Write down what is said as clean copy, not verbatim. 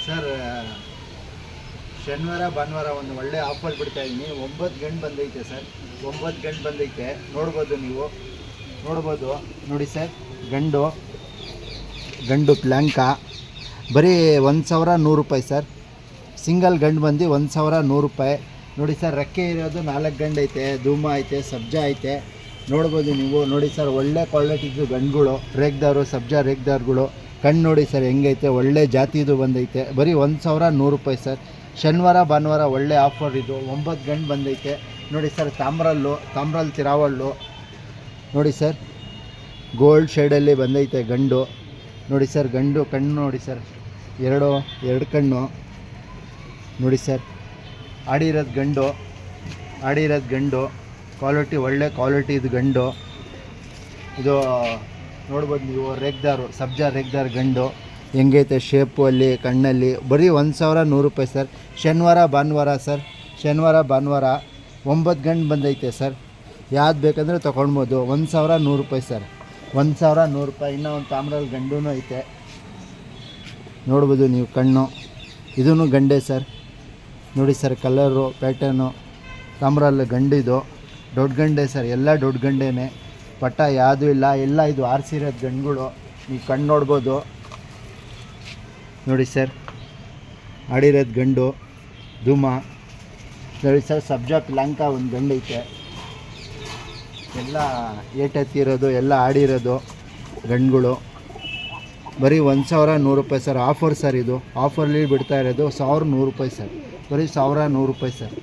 Sir ಶನಿವಾರ ಭಾನುವಾರ ಒಂದು ಒಳ್ಳೆ ಆಫರ್ ಬಿಡ್ತಾ ಇದ್ದೀನಿ. 9 ಗಂಟೆ ಬಂದೈತೆ ಸರ್, 9 ಗಂಟೆ ಬಂದೈತೆ. ನೋಡ್ಬೋದು ನೀವು, ನೋಡ್ಬೋದು ನೋಡಿ ಸರ್. ಗಂಡು ಪ್ಲ್ಯಾಂಕ ಬರೀ 1100 ರೂಪಾಯಿ ಸರ್. ಸಿಂಗಲ್ ಗಂಡು ಬಂದು 1100 ರೂಪಾಯಿ ನೋಡಿ ಸರ್. ರೆಕ್ಕೆ ಇರೋದು 4 ಗಂಡು ಐತೆ, ಧೂಮ ಐತೆ, ಸಬ್ಜಾ ಐತೆ. ನೋಡ್ಬೋದು ನೀವು ನೋಡಿ ಸರ್. ಒಳ್ಳೆ ಕ್ವಾಲಿಟಿದು ಗಂಡುಗಳು, ರೇಗ್ದಾರು, ಸಬ್ಜಾ ರೇಗ್ದಾರ್ಗಳು. ಕಣ್ಣು ನೋಡಿ ಸರ್ ಹೆಂಗೈತೆ, ಒಳ್ಳೆ ಜಾತಿದು ಬಂದೈತೆ. ಬರೀ 1100 ರೂಪಾಯಿ ಸರ್. ಶನಿವಾರ ಭಾನುವಾರ ಒಳ್ಳೆ ಆಫರ್ ಇದು. 9 ಗಂಟೆ ಬಂದೈತೆ ನೋಡಿ ಸರ್. ತಾಮ್ರಲ್ ತಿರಾವಳ್ಳು ನೋಡಿ ಸರ್. ಗೋಲ್ಡ್ ಶೇಡಲ್ಲಿ ಬಂದೈತೆ ಗಂಡು ನೋಡಿ ಸರ್. ಕಣ್ಣು ನೋಡಿ ಸರ್, ಎರಡು ಕಣ್ಣು ನೋಡಿ ಸರ್. ಆಡಿರೋದು ಗಂಡು ಕ್ವಾಲಿಟಿ, ಒಳ್ಳೆ ಕ್ವಾಲಿಟಿ ಇದು ಗಂಡು. ಇದು ನೋಡ್ಬೋದು ನೀವು. ರೇಗ್ದಾರು, ಸಬ್ಜಾ ರೇಗ್ದಾರ್ ಗಂಡು ಹೆಂಗೈತೆ ಶೇಪು ಅಲ್ಲಿ, ಕಣ್ಣಲ್ಲಿ. ಬರೀ 1100 ರೂಪಾಯಿ ಸರ್. ಶನಿವಾರ ಭಾನುವಾರ ಸರ್. ಶನಿವಾರ ಭಾನುವಾರ 9 ಗಂಟೆ ಬಂದೈತೆ ಸರ್. ಯಾವ್ದು ಬೇಕಂದರೆ ತೊಗೊಳ್ಬೋದು. 1100 ರೂಪಾಯಿ ಸರ್. 1100 ರೂಪಾಯಿ. ಇನ್ನೂ ಒಂದು ತಾಮ್ರಲ್ಲಿ ಗಂಡೂ ಐತೆ ನೋಡ್ಬೋದು ನೀವು. ಕಣ್ಣು ಇದೂ ಗಂಡೇ ಸರ್. ನೋಡಿ ಸರ್, ಕಲರು ಪ್ಯಾಟರ್ನು. ತಾಮ್ರಲ್ಲಿ ಗಂಡಿದು ದೊಡ್ಡ ಗಂಡೆ ಸರ್. ಎಲ್ಲ ದೊಡ್ಡ ಗಂಡೇನೆ, ಪಟ್ಟ ಯಾವುದೂ ಇಲ್ಲ. ಎಲ್ಲ ಇದು ಆರಿಸಿರೋದು ಗಂಡುಗಳು. ನೀವು ಕಣ್ಣು ನೋಡ್ಬೋದು ನೋಡಿ ಸರ್. ಆಡಿರೋದು ಗಂಡು ಧೂಮ ನೋಡಿ ಸರ್. ಸಬ್ಜಾ ಪ್ಲಾಂಕ ಒಂದು ಗಂಡು ಐತೆ. ಎಲ್ಲ ಏಟೆತ್ತಿರೋದು, ಎಲ್ಲ ಆಡಿರೋದು ಗಂಡುಗಳು. ಬರೀ 1100 ರೂಪಾಯಿ ಸರ್. ಆಫರ್ ಸರ್ ಇದು. ಆಫರ್ಲಿ ಬಿಡ್ತಾ ಇರೋದು 1100 ರೂಪಾಯಿ ಸರ್. ಬರೀ 1100 ರೂಪಾಯಿ ಸರ್.